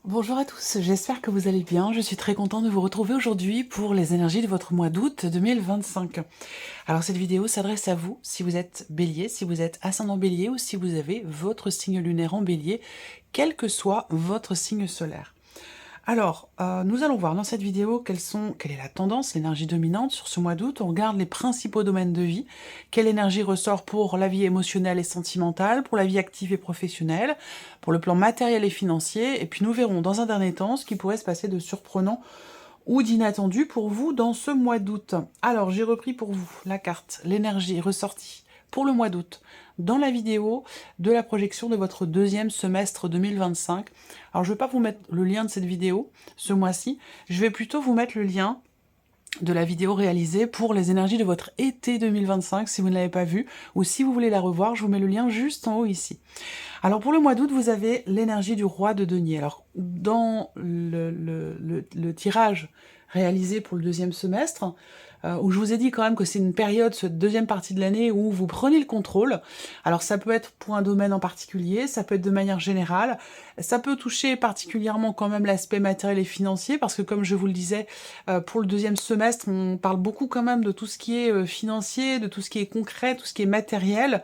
Bonjour à tous, j'espère que vous allez bien. Je suis très contente de vous retrouver aujourd'hui pour les énergies de votre mois d'août 2025. Alors cette vidéo s'adresse à vous si vous êtes bélier, si vous êtes ascendant bélier ou si vous avez votre signe lunaire en bélier, quel que soit votre signe solaire. Alors, nous allons voir dans cette vidéo quelle est la tendance, l'énergie dominante sur ce mois d'août. On regarde les principaux domaines de vie, quelle énergie ressort pour la vie émotionnelle et sentimentale, pour la vie active et professionnelle, pour le plan matériel et financier, et puis nous verrons dans un dernier temps ce qui pourrait se passer de surprenant ou d'inattendu pour vous dans ce mois d'août. Alors, j'ai repris pour vous la carte, l'énergie ressortie pour le mois d'août dans la vidéo de la projection de votre deuxième semestre 2025. Alors, je ne vais pas vous mettre le lien de cette vidéo ce mois-ci, je vais plutôt vous mettre le lien de la vidéo réalisée pour les énergies de votre été 2025, si vous ne l'avez pas vue, ou si vous voulez la revoir, je vous mets le lien juste en haut ici. Alors pour le mois d'août, vous avez l'énergie du roi de denier. Alors dans le tirage réalisé pour le deuxième semestre, où je vous ai dit quand même que c'est une période, cette deuxième partie de l'année, où vous prenez le contrôle. Alors ça peut être pour un domaine en particulier, ça peut être de manière générale, ça peut toucher particulièrement quand même l'aspect matériel et financier, parce que comme je vous le disais, pour le deuxième semestre, on parle beaucoup quand même de tout ce qui est financier, de tout ce qui est concret, tout ce qui est matériel,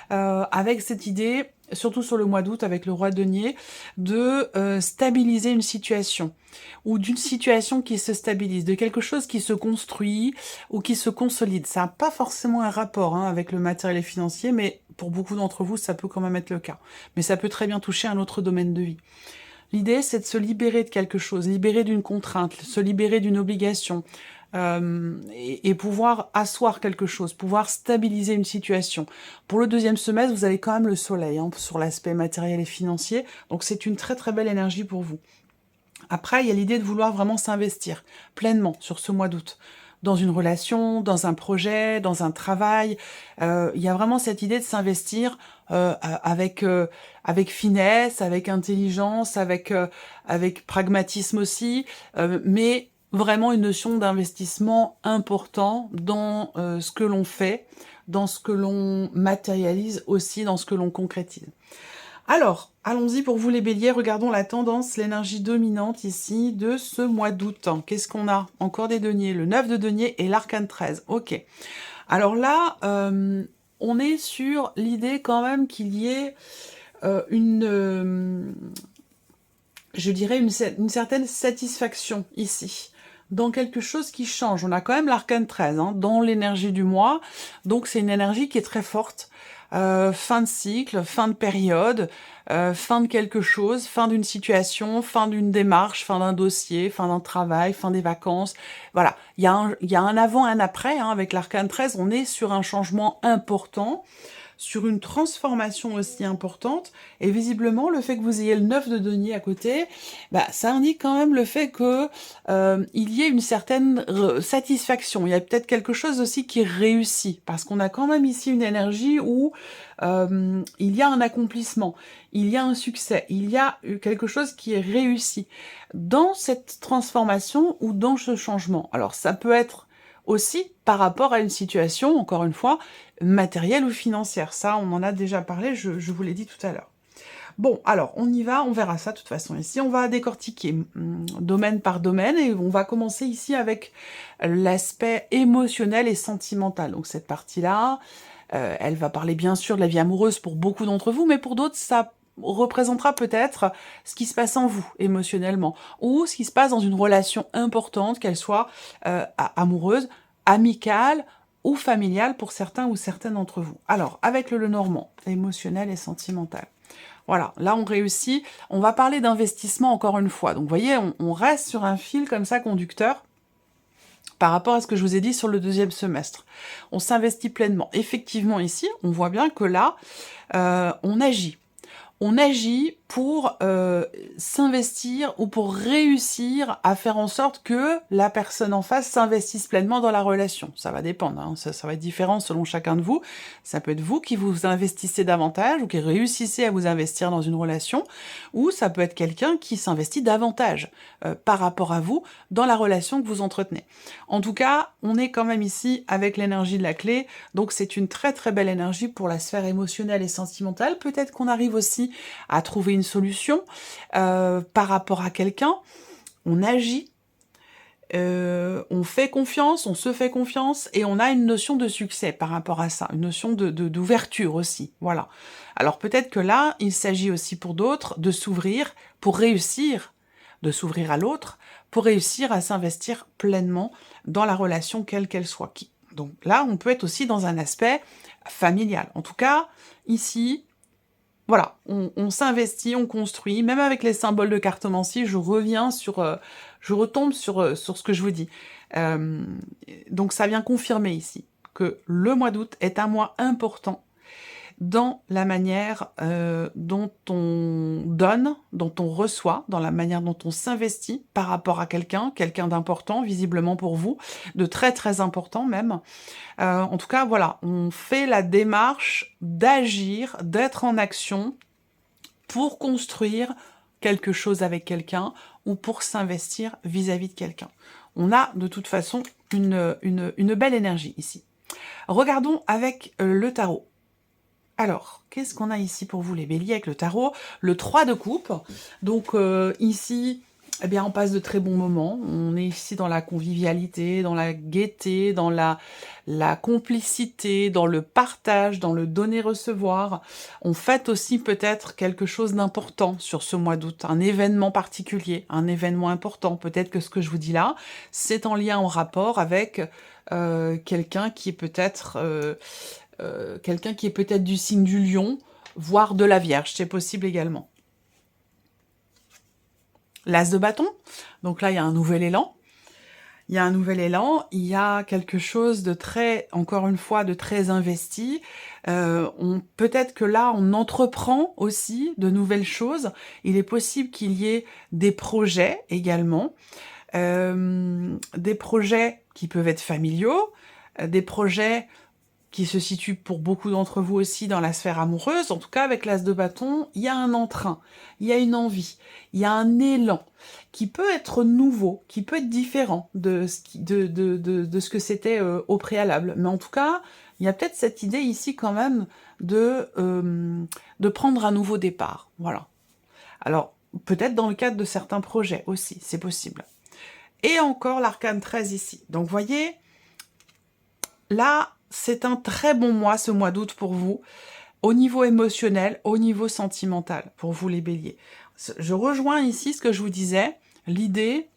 avec cette idée, surtout sur le mois d'août avec le roi de denier, de stabiliser une situation, ou d'une situation qui se stabilise, de quelque chose qui se construit ou qui se consolide. Ça n'a pas forcément un rapport avec le matériel et financier, mais pour beaucoup d'entre vous, ça peut quand même être le cas. Mais ça peut très bien toucher un autre domaine de vie. L'idée, c'est de se libérer de quelque chose, libérer d'une contrainte, se libérer d'une obligation, et pouvoir asseoir quelque chose, pouvoir stabiliser une situation. Pour le deuxième semestre, vous avez quand même le soleil sur l'aspect matériel et financier, donc c'est une très très belle énergie pour vous. Après, il y a l'idée de vouloir vraiment s'investir pleinement sur ce mois d'août, dans une relation, dans un projet, dans un travail. Il y a vraiment cette idée de s'investir avec finesse, avec intelligence, avec pragmatisme aussi, mais vraiment une notion d'investissement important dans ce que l'on fait, dans ce que l'on matérialise aussi, dans ce que l'on concrétise. Alors, allons-y pour vous les béliers, regardons la tendance, l'énergie dominante ici de ce mois d'août. Qu'est-ce qu'on a? Encore des deniers, le 9 de denier et l'arcane 13. Ok. Alors là, on est sur l'idée quand même qu'il y ait je dirais une certaine satisfaction ici, dans quelque chose qui change. On a quand même l'arcane 13 dans l'énergie du mois, donc c'est une énergie qui est très forte. Fin de cycle, fin de période, fin de quelque chose, fin d'une situation, fin d'une démarche, fin d'un dossier, fin d'un travail, fin des vacances. Voilà, il y a un avant, un après. Avec l'arcane 13, on est sur un changement important, sur une transformation aussi importante, et visiblement le fait que vous ayez le 9 de denier à côté, ça indique quand même le fait que il y ait une certaine satisfaction, il y a peut-être quelque chose aussi qui réussit, parce qu'on a quand même ici une énergie où il y a un accomplissement, il y a un succès, il y a quelque chose qui est réussi dans cette transformation ou dans ce changement. Alors ça peut être aussi par rapport à une situation, encore une fois, matérielle ou financière. Ça, on en a déjà parlé, je vous l'ai dit tout à l'heure. Bon, alors, on y va, on verra ça de toute façon ici. On va décortiquer domaine par domaine, et on va commencer ici avec l'aspect émotionnel et sentimental. Donc cette partie-là, elle va parler bien sûr de la vie amoureuse pour beaucoup d'entre vous, mais pour d'autres, ça représentera peut-être ce qui se passe en vous émotionnellement, ou ce qui se passe dans une relation importante, qu'elle soit amoureuse, amicale ou familiale pour certains ou certaines d'entre vous. Alors, avec le Lenormand, émotionnel et sentimental. Voilà, là on réussit. On va parler d'investissement encore une fois. Donc vous voyez, on reste sur un fil comme ça conducteur par rapport à ce que je vous ai dit sur le deuxième semestre. On s'investit pleinement. Effectivement ici, on voit bien que là, on agit. On agit pour s'investir ou pour réussir à faire en sorte que la personne en face s'investisse pleinement dans la relation. Ça va dépendre, ça va être différent selon chacun de vous. Ça peut être vous qui vous investissez davantage ou qui réussissez à vous investir dans une relation, ou ça peut être quelqu'un qui s'investit davantage par rapport à vous dans la relation que vous entretenez. En tout cas, on est quand même ici avec l'énergie de la clé, donc c'est une très très belle énergie pour la sphère émotionnelle et sentimentale. Peut-être qu'on arrive aussi réussi à trouver une solution par rapport à quelqu'un, on agit, on fait confiance, on se fait confiance, et on a une notion de succès par rapport à ça, une notion d'ouverture aussi, voilà. Alors peut-être que là, il s'agit aussi pour d'autres de s'ouvrir pour réussir, de s'ouvrir à l'autre, pour réussir à s'investir pleinement dans la relation quelle qu'elle soit. Donc là, on peut être aussi dans un aspect familial. En tout cas, ici, voilà, on s'investit, on construit, même avec les symboles de cartomancie, je retombe sur ce que je vous dis. Donc ça vient confirmer ici que le mois d'août est un mois important dans la manière dont on donne, dont on reçoit, dans la manière dont on s'investit par rapport à quelqu'un d'important, visiblement pour vous, de très très important même. En tout cas, voilà, on fait la démarche d'agir, d'être en action pour construire quelque chose avec quelqu'un ou pour s'investir vis-à-vis de quelqu'un. On a de toute façon une belle énergie ici. Regardons avec le tarot. Alors, qu'est-ce qu'on a ici pour vous les béliers avec le tarot? Le 3 de coupe. Donc ici, eh bien, on passe de très bons moments. On est ici dans la convivialité, dans la gaieté, dans la complicité, dans le partage, dans le donner-recevoir. On fête aussi peut-être quelque chose d'important sur ce mois d'août, un événement particulier, un événement important. Peut-être que ce que je vous dis là, c'est en lien, en rapport avec quelqu'un qui est peut-être du signe du lion, voire de la Vierge, c'est possible également. L'As de bâton, donc là il y a un nouvel élan. Il y a un nouvel élan, il y a quelque chose de très, encore une fois, de très investi. Peut-être que là, on entreprend aussi de nouvelles choses. Il est possible qu'il y ait des projets également. Des projets qui peuvent être familiaux, des projets qui se situe pour beaucoup d'entre vous aussi dans la sphère amoureuse. En tout cas, avec l'As de bâton, il y a un entrain, il y a une envie, il y a un élan qui peut être nouveau, qui peut être différent de ce que c'était au préalable. Mais en tout cas, il y a peut-être cette idée ici quand même de prendre un nouveau départ. Voilà. Alors, peut-être dans le cadre de certains projets aussi, c'est possible. Et encore l'arcane 13 ici. Donc, vous voyez, là, c'est un très bon mois, ce mois d'août pour vous, au niveau émotionnel, au niveau sentimental, pour vous les béliers. Je rejoins ici ce que je vous disais, l'idée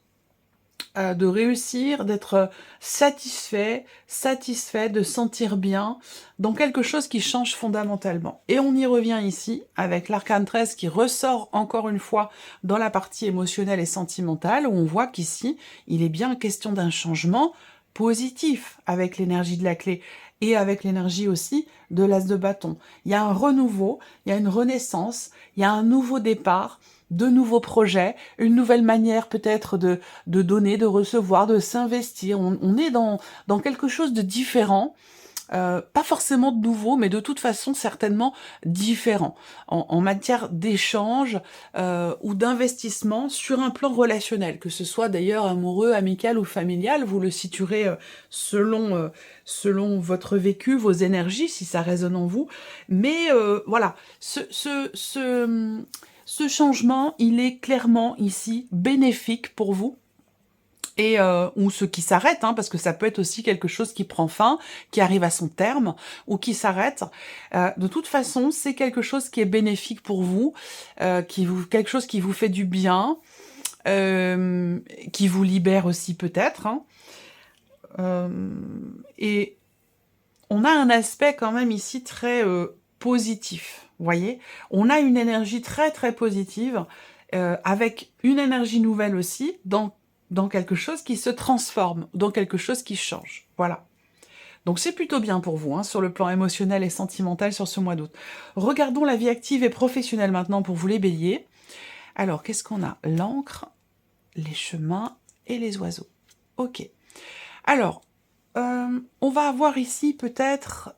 de réussir, d'être satisfait, de sentir bien dans quelque chose qui change fondamentalement. Et on y revient ici, avec l'arcane 13 qui ressort encore une fois dans la partie émotionnelle et sentimentale, où on voit qu'ici, il est bien question d'un changement positif avec l'énergie de la clé et avec l'énergie aussi de l'As de bâton. Il y a un renouveau, il y a une renaissance, il y a un nouveau départ, de nouveaux projets, une nouvelle manière peut-être de donner, de recevoir, de s'investir. On est dans quelque chose de différent, pas forcément de nouveau, mais de toute façon certainement différent en matière d'échange ou d'investissement sur un plan relationnel, que ce soit d'ailleurs amoureux, amical ou familial, vous le situerez selon votre vécu, vos énergies, si ça résonne en vous. Mais voilà, ce changement, il est clairement ici bénéfique pour vous. Et ou ce qui s'arrête, parce que ça peut être aussi quelque chose qui prend fin, qui arrive à son terme, ou qui s'arrête. De toute façon, c'est quelque chose qui est bénéfique pour vous, quelque chose qui vous fait du bien, qui vous libère aussi peut-être. Et on a un aspect quand même ici très positif, vous voyez. On a une énergie très très positive, avec une énergie nouvelle aussi, dans quelque chose qui se transforme, dans quelque chose qui change. Voilà. Donc c'est plutôt bien pour vous, sur le plan émotionnel et sentimental sur ce mois d'août. Regardons la vie active et professionnelle maintenant pour vous les béliers. Alors, qu'est-ce qu'on a? L'encre, les chemins et les oiseaux. Ok. Alors, on va avoir ici peut-être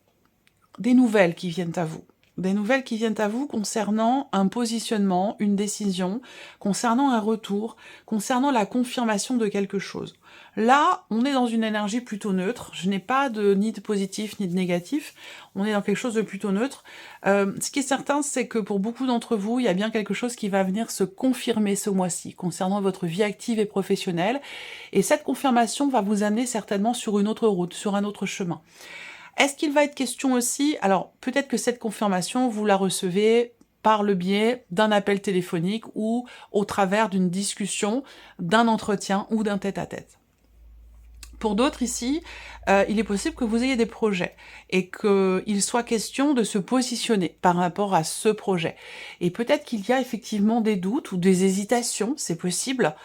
des nouvelles qui viennent à vous. des nouvelles qui viennent à vous concernant un positionnement, une décision, concernant un retour, concernant la confirmation de quelque chose. Là, on est dans une énergie plutôt neutre. Je n'ai pas ni de positif ni de négatif. On est dans quelque chose de plutôt neutre. Ce qui est certain, c'est que pour beaucoup d'entre vous, il y a bien quelque chose qui va venir se confirmer ce mois-ci concernant votre vie active et professionnelle. Et cette confirmation va vous amener certainement sur une autre route, sur un autre chemin. Est-ce qu'il va être question aussi, alors peut-être que cette confirmation, vous la recevez par le biais d'un appel téléphonique ou au travers d'une discussion, d'un entretien ou d'un tête-à-tête. Pour d'autres ici, il est possible que vous ayez des projets et qu'il soit question de se positionner par rapport à ce projet. Et peut-être qu'il y a effectivement des doutes ou des hésitations, c'est possible,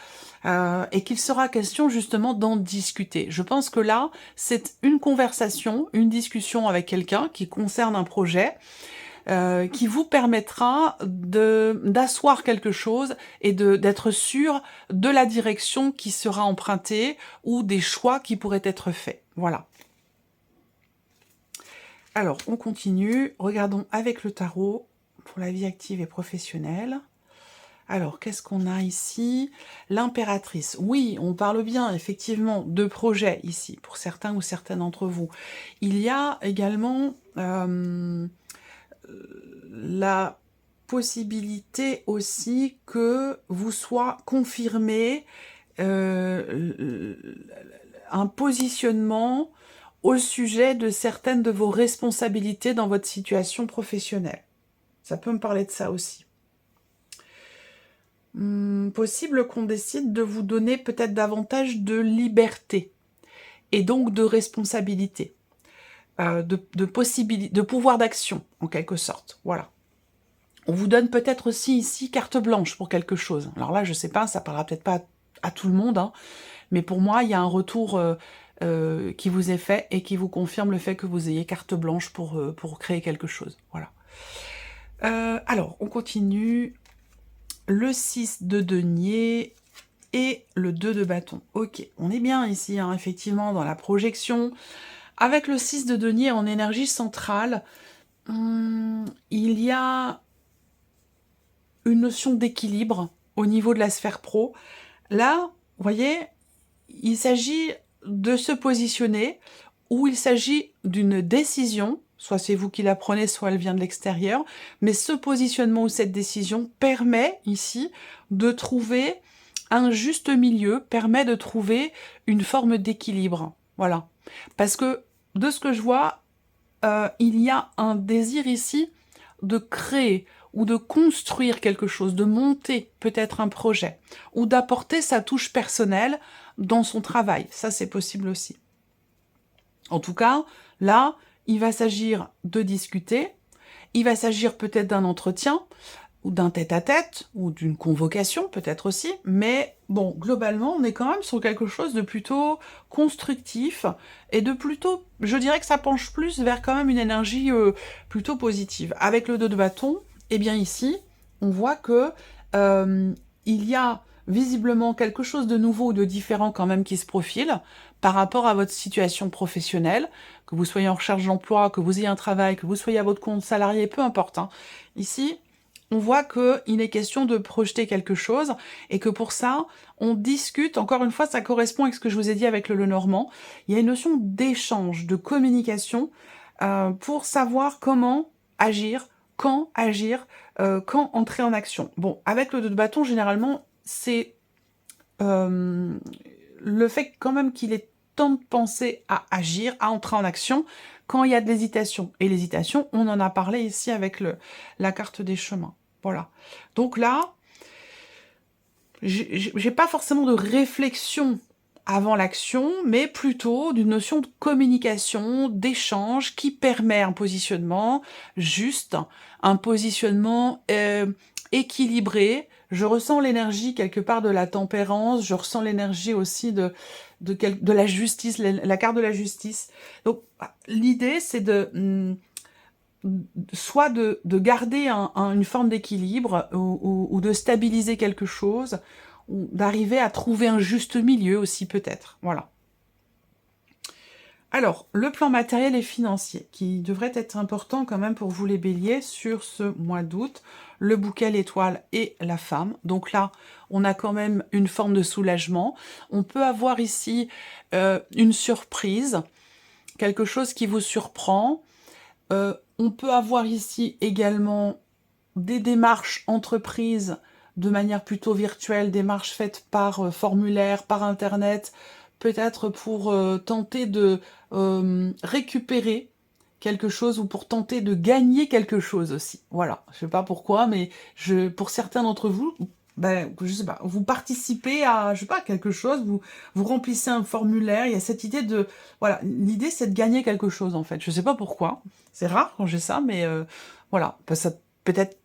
et qu'il sera question justement d'en discuter. Je pense que là, c'est une conversation, une discussion avec quelqu'un qui concerne un projet, qui vous permettra d'asseoir quelque chose et d'être sûr de la direction qui sera empruntée ou des choix qui pourraient être faits. Voilà. Alors, on continue. Regardons avec le tarot pour la vie active et professionnelle. Alors, qu'est-ce qu'on a ici? L'impératrice. Oui, on parle bien, effectivement, de projet ici, pour certains ou certaines d'entre vous. Il y a également la possibilité aussi que vous soit confirmé un positionnement au sujet de certaines de vos responsabilités dans votre situation professionnelle. Ça peut me parler de ça aussi. Possible qu'on décide de vous donner peut-être davantage de liberté et donc de responsabilité, de pouvoir d'action en quelque sorte. Voilà. On vous donne peut-être aussi ici carte blanche pour quelque chose. Alors là, je sais pas, ça parlera peut-être pas à tout le monde, hein, mais pour moi, il y a un retour qui vous est fait et qui vous confirme le fait que vous ayez carte blanche pour créer quelque chose. Voilà. Alors, on continue. Le 6 de denier et le 2 de bâton. Ok, on est bien ici, hein, effectivement, dans la projection. Avec le 6 de denier en énergie centrale, il y a une notion d'équilibre au niveau de la sphère pro. Là, vous voyez, il s'agit de se positionner ou il s'agit d'une décision, soit c'est vous qui la prenez, soit elle vient de l'extérieur, mais ce positionnement ou cette décision permet ici de trouver un juste milieu, permet de trouver une forme d'équilibre. Voilà. Parce que, de ce que je vois, il y a un désir ici de créer ou de construire quelque chose, de monter peut-être un projet, ou d'apporter sa touche personnelle dans son travail. Ça, c'est possible aussi. En tout cas, là, il va s'agir de discuter, il va s'agir peut-être d'un entretien, ou d'un tête-à-tête, ou d'une convocation peut-être aussi, mais bon, globalement, on est quand même sur quelque chose de plutôt constructif, et de plutôt, je dirais que ça penche plus vers quand même une énergie plutôt positive. Avec le 2 de bâton, eh bien ici, on voit que il y a visiblement quelque chose de nouveau ou de différent quand même qui se profile par rapport à votre situation professionnelle, que vous soyez en recherche d'emploi, que vous ayez un travail, que vous soyez à votre compte salarié, peu importe. Hein. Ici, on voit qu'il est question de projeter quelque chose et que pour ça, on discute. Encore une fois, ça correspond à ce que je vous ai dit avec le Lenormand. Il y a une notion d'échange, de communication pour savoir comment agir, quand entrer en action. Bon, avec le 2 de bâton, généralement, c'est le fait quand même qu'il est temps de penser à agir, à entrer en action, quand il y a de l'hésitation. Et l'hésitation, on en a parlé ici avec la carte des chemins. Voilà. Donc là, j'ai pas forcément de réflexion avant l'action, mais plutôt d'une notion de communication, d'échange qui permet un positionnement juste, un positionnement équilibré. Je ressens l'énergie quelque part de la tempérance, je ressens l'énergie aussi de la justice, la carte de la justice. Donc l'idée c'est soit de garder une forme d'équilibre ou de stabiliser quelque chose, ou d'arriver à trouver un juste milieu aussi peut-être. Voilà. Alors, le plan matériel et financier, qui devrait être important quand même pour vous les béliers sur ce mois d'août, le bouquet, l'étoile et la femme. Donc là, on a quand même une forme de soulagement. On peut avoir ici une surprise, quelque chose qui vous surprend. On peut avoir ici également des démarches entreprises de manière plutôt virtuelle, démarches faites par formulaire, par internet, peut-être pour tenter de récupérer quelque chose ou pour tenter de gagner quelque chose aussi. Voilà, je sais pas pourquoi, mais pour certains d'entre vous, ben, je sais pas, vous participez à, je sais pas, quelque chose, vous remplissez un formulaire, il y a cette idée de, voilà, l'idée c'est de gagner quelque chose en fait. Je sais pas pourquoi, c'est rare quand j'ai ça, mais voilà, ça peut-être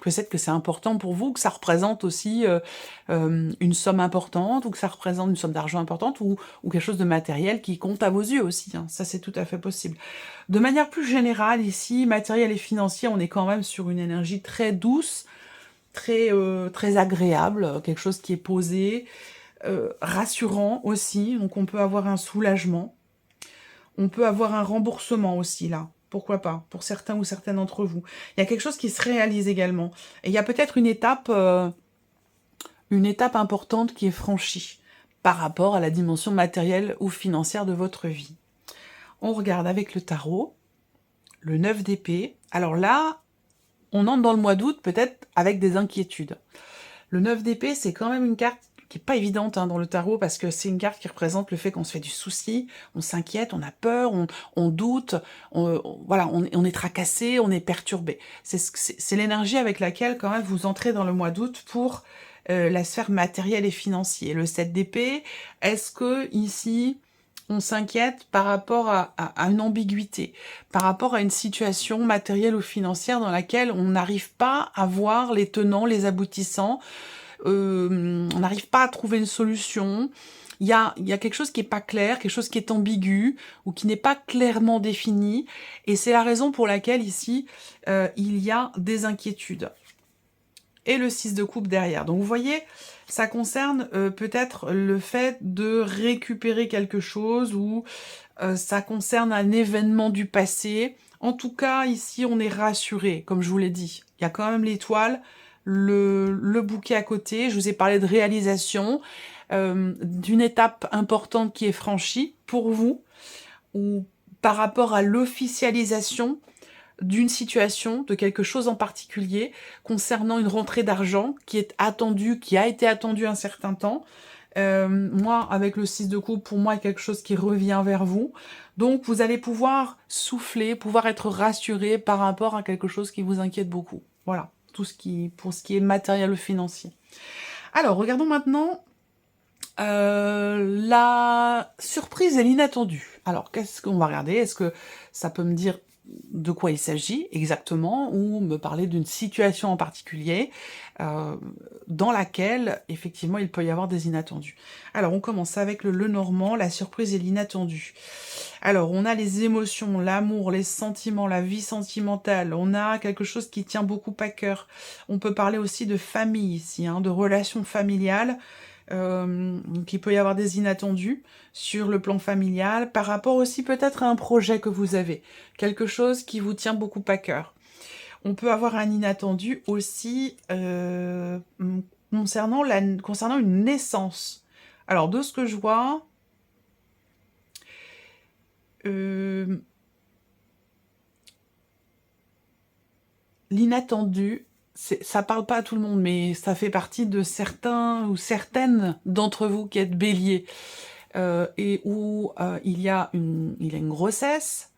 que c'est important pour vous, que ça représente aussi une somme importante, ou que ça représente une somme d'argent importante, ou quelque chose de matériel qui compte à vos yeux aussi. Hein. Ça, c'est tout à fait possible. De manière plus générale, ici, matériel et financier, on est quand même sur une énergie très douce, très agréable, quelque chose qui est posé, rassurant aussi. Donc, on peut avoir un soulagement. On peut avoir un remboursement aussi, là. Pourquoi pas, pour certains ou certaines d'entre vous. Il y a quelque chose qui se réalise également. Et il y a peut-être une étape importante qui est franchie par rapport à la dimension matérielle ou financière de votre vie. On regarde avec le tarot, le 9 d'épée. Alors là, on entre dans le mois d'août peut-être avec des inquiétudes. Le 9 d'épée, c'est quand même une carte qui n'est pas évidente dans le tarot, parce que c'est une carte qui représente le fait qu'on se fait du souci, on s'inquiète, on a peur, on doute, voilà, on est tracassé, on est perturbé. C'est l'énergie avec laquelle quand même vous entrez dans le mois d'août pour la sphère matérielle et financière. Le 7 d'épée, est-ce que ici on s'inquiète par rapport à une ambiguïté, par rapport à une situation matérielle ou financière dans laquelle on n'arrive pas à voir les tenants, les aboutissants, on n'arrive pas à trouver une solution, il y a quelque chose qui n'est pas clair, quelque chose qui est ambigu, ou qui n'est pas clairement défini, et c'est la raison pour laquelle ici, il y a des inquiétudes. Et le 6 de coupe derrière. Donc vous voyez, ça concerne peut-être le fait de récupérer quelque chose, ou ça concerne un événement du passé. En tout cas, ici, on est rassuré, comme je vous l'ai dit. Il y a quand même l'étoile, le bouquet à côté. Je vous ai parlé de réalisation, d'une étape importante qui est franchie pour vous, ou par rapport à l'officialisation d'une situation, de quelque chose en particulier, concernant une rentrée d'argent qui est attendue, qui a été attendue un certain temps. Moi, avec le 6 de coupe, pour moi, il y a quelque chose qui revient vers vous. Donc, vous allez pouvoir souffler, pouvoir être rassuré par rapport à quelque chose qui vous inquiète beaucoup. Voilà, pour ce qui est matériel ou financier. Alors, regardons maintenant la surprise et l'inattendu. Alors, qu'est-ce qu'on va regarder? Est-ce que ça peut me dire de quoi il s'agit exactement, ou me parler d'une situation en particulier dans laquelle, effectivement, il peut y avoir des inattendus. Alors, on commence avec le Lenormand, la surprise et l'inattendu. Alors, on a les émotions, l'amour, les sentiments, la vie sentimentale, on a quelque chose qui tient beaucoup à cœur. On peut parler aussi de famille ici, de relations familiales. Donc il peut y avoir des inattendus sur le plan familial, par rapport aussi peut-être à un projet que vous avez, quelque chose qui vous tient beaucoup à cœur. On peut avoir un inattendu aussi concernant une naissance. Alors de ce que je vois, l'inattendu, ça parle pas à tout le monde, mais ça fait partie de certains ou certaines d'entre vous qui êtes béliers, et où il y a une grossesse,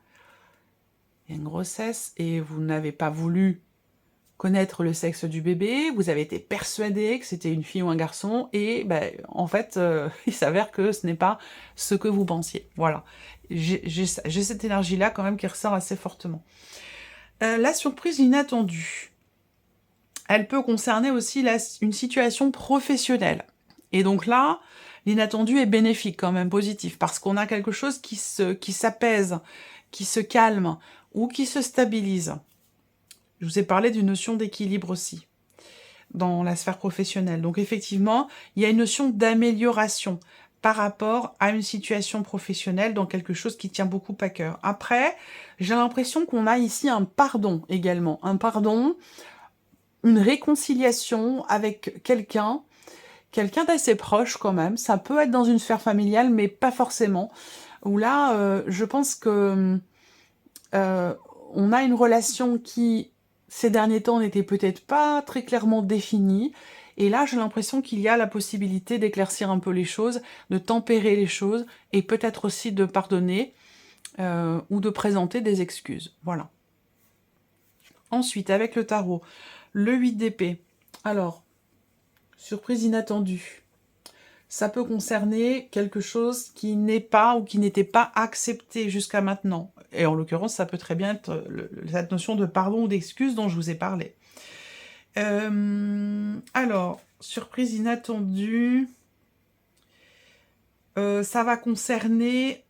et vous n'avez pas voulu connaître le sexe du bébé, vous avez été persuadé que c'était une fille ou un garçon, et en fait, il s'avère que ce n'est pas ce que vous pensiez. Voilà. J'ai cette énergie-là quand même qui ressort assez fortement. La surprise inattendue, elle peut concerner aussi une situation professionnelle. Et donc là, l'inattendu est bénéfique quand même, positif, parce qu'on a quelque chose qui s'apaise, qui se calme, ou qui se stabilise. Je vous ai parlé d'une notion d'équilibre aussi, dans la sphère professionnelle. Donc effectivement, il y a une notion d'amélioration par rapport à une situation professionnelle, dans quelque chose qui tient beaucoup à cœur. Après, j'ai l'impression qu'on a ici un pardon également. Un pardon, une réconciliation avec quelqu'un d'assez proche quand même. Ça peut être dans une sphère familiale, mais pas forcément. Où là, je pense que on a une relation qui, ces derniers temps, n'était peut-être pas très clairement définie. Et là, j'ai l'impression qu'il y a la possibilité d'éclaircir un peu les choses, de tempérer les choses, et peut-être aussi de pardonner ou de présenter des excuses. Voilà. Ensuite, avec le tarot, le 8 d'épée. Alors, surprise inattendue. Ça peut concerner quelque chose qui n'est pas ou qui n'était pas accepté jusqu'à maintenant. Et en l'occurrence, ça peut très bien être cette notion de pardon ou d'excuse dont je vous ai parlé. Alors, surprise inattendue, ça va concerner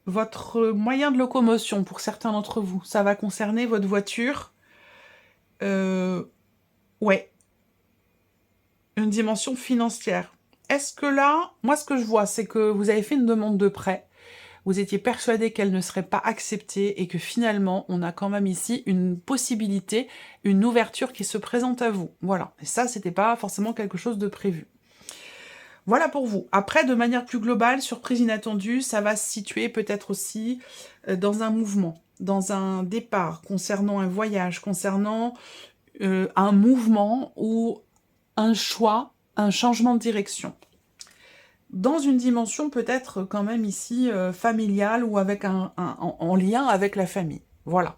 votre moyen de locomotion pour certains d'entre vous. Ça va concerner votre voiture. Ouais. Une dimension financière. Est-ce que là, moi ce que je vois, c'est que vous avez fait une demande de prêt, vous étiez persuadé qu'elle ne serait pas acceptée et que finalement, on a quand même ici une possibilité, une ouverture qui se présente à vous. Voilà. Et ça, c'était pas forcément quelque chose de prévu. Voilà pour vous. Après, de manière plus globale, surprise inattendue, ça va se situer peut-être aussi dans un mouvement, dans un départ, concernant un voyage, concernant un mouvement ou un choix, un changement de direction. Dans une dimension peut-être quand même ici familiale ou avec en lien avec la famille. Voilà.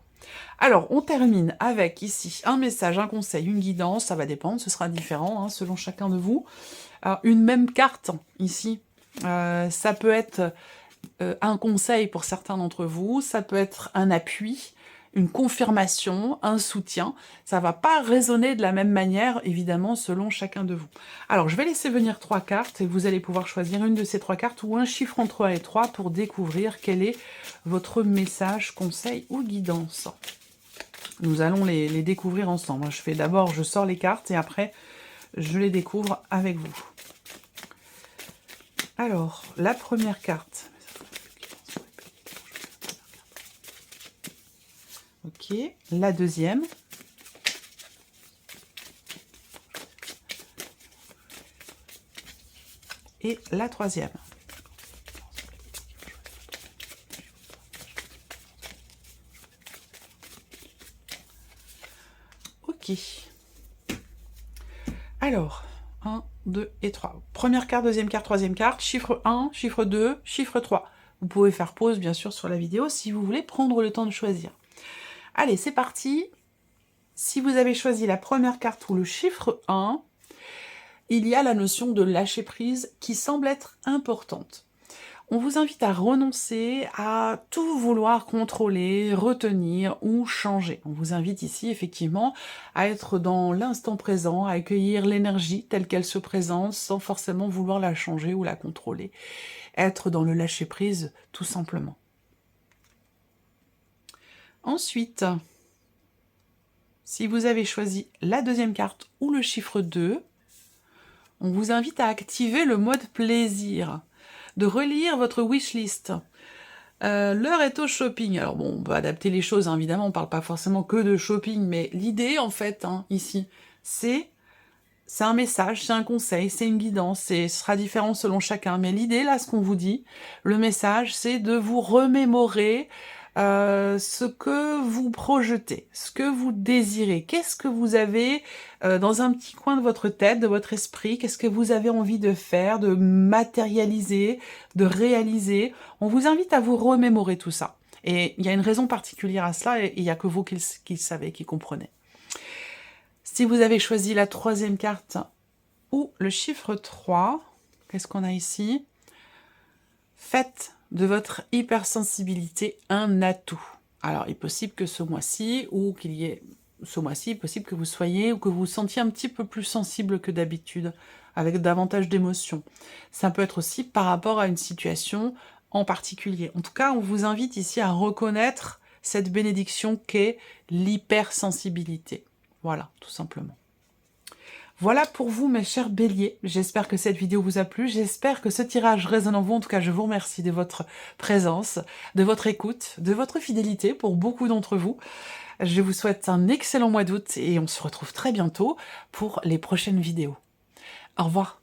Alors, on termine avec ici un message, un conseil, une guidance, ça va dépendre, ce sera différent hein, selon chacun de vous. Alors, une même carte ici, ça peut être un conseil pour certains d'entre vous, ça peut être un appui, une confirmation, un soutien. Ça va pas résonner de la même manière, évidemment, selon chacun de vous. Alors, je vais laisser venir 3 cartes et vous allez pouvoir choisir une de ces 3 cartes ou un chiffre entre 1 et 3 pour découvrir quel est votre message, conseil ou guidance. Nous allons les découvrir ensemble. Je sors les cartes et après, je les découvre avec vous. Alors, la première carte. Ok, la deuxième. Et la troisième. Ok. Alors, 1, 2 et 3. Première carte, deuxième carte, troisième carte. Chiffre 1, chiffre 2, chiffre 3. Vous pouvez faire pause, bien sûr, sur la vidéo si vous voulez prendre le temps de choisir. Allez, c'est parti. Si vous avez choisi la première carte ou le chiffre 1, il y a la notion de lâcher prise qui semble être importante. On vous invite à renoncer à tout vouloir contrôler, retenir ou changer. On vous invite ici effectivement à être dans l'instant présent, à accueillir l'énergie telle qu'elle se présente sans forcément vouloir la changer ou la contrôler. Être dans le lâcher prise tout simplement. Ensuite, si vous avez choisi la deuxième carte ou le chiffre 2, on vous invite à activer le mode plaisir, de relire votre wishlist. L'heure est au shopping. Alors bon, on peut adapter les choses, hein, évidemment, on ne parle pas forcément que de shopping, mais l'idée, en fait, hein, ici, c'est un message, c'est un conseil, c'est une guidance, ce sera différent selon chacun, mais l'idée, là, ce qu'on vous dit, le message, c'est de vous remémorer ce que vous projetez, ce que vous désirez, qu'est-ce que vous avez dans un petit coin de votre tête, de votre esprit, qu'est-ce que vous avez envie de faire, de matérialiser, de réaliser. On vous invite à vous remémorer tout ça. Et il y a une raison particulière à cela, et il n'y a que vous qui le savez, qui comprenez. Si vous avez choisi la troisième carte ou le chiffre 3, qu'est-ce qu'on a ici? Faites de votre hypersensibilité un atout. Alors, il est possible que ce mois-ci, ou qu'il y ait ce mois-ci, il est possible que vous soyez, ou que vous vous sentiez un petit peu plus sensible que d'habitude, avec davantage d'émotions. Ça peut être aussi par rapport à une situation en particulier. En tout cas, on vous invite ici à reconnaître cette bénédiction qu'est l'hypersensibilité. Voilà, tout simplement. Voilà pour vous, mes chers béliers. J'espère que cette vidéo vous a plu. J'espère que ce tirage résonne en vous. En tout cas, je vous remercie de votre présence, de votre écoute, de votre fidélité pour beaucoup d'entre vous. Je vous souhaite un excellent mois d'août et on se retrouve très bientôt pour les prochaines vidéos. Au revoir.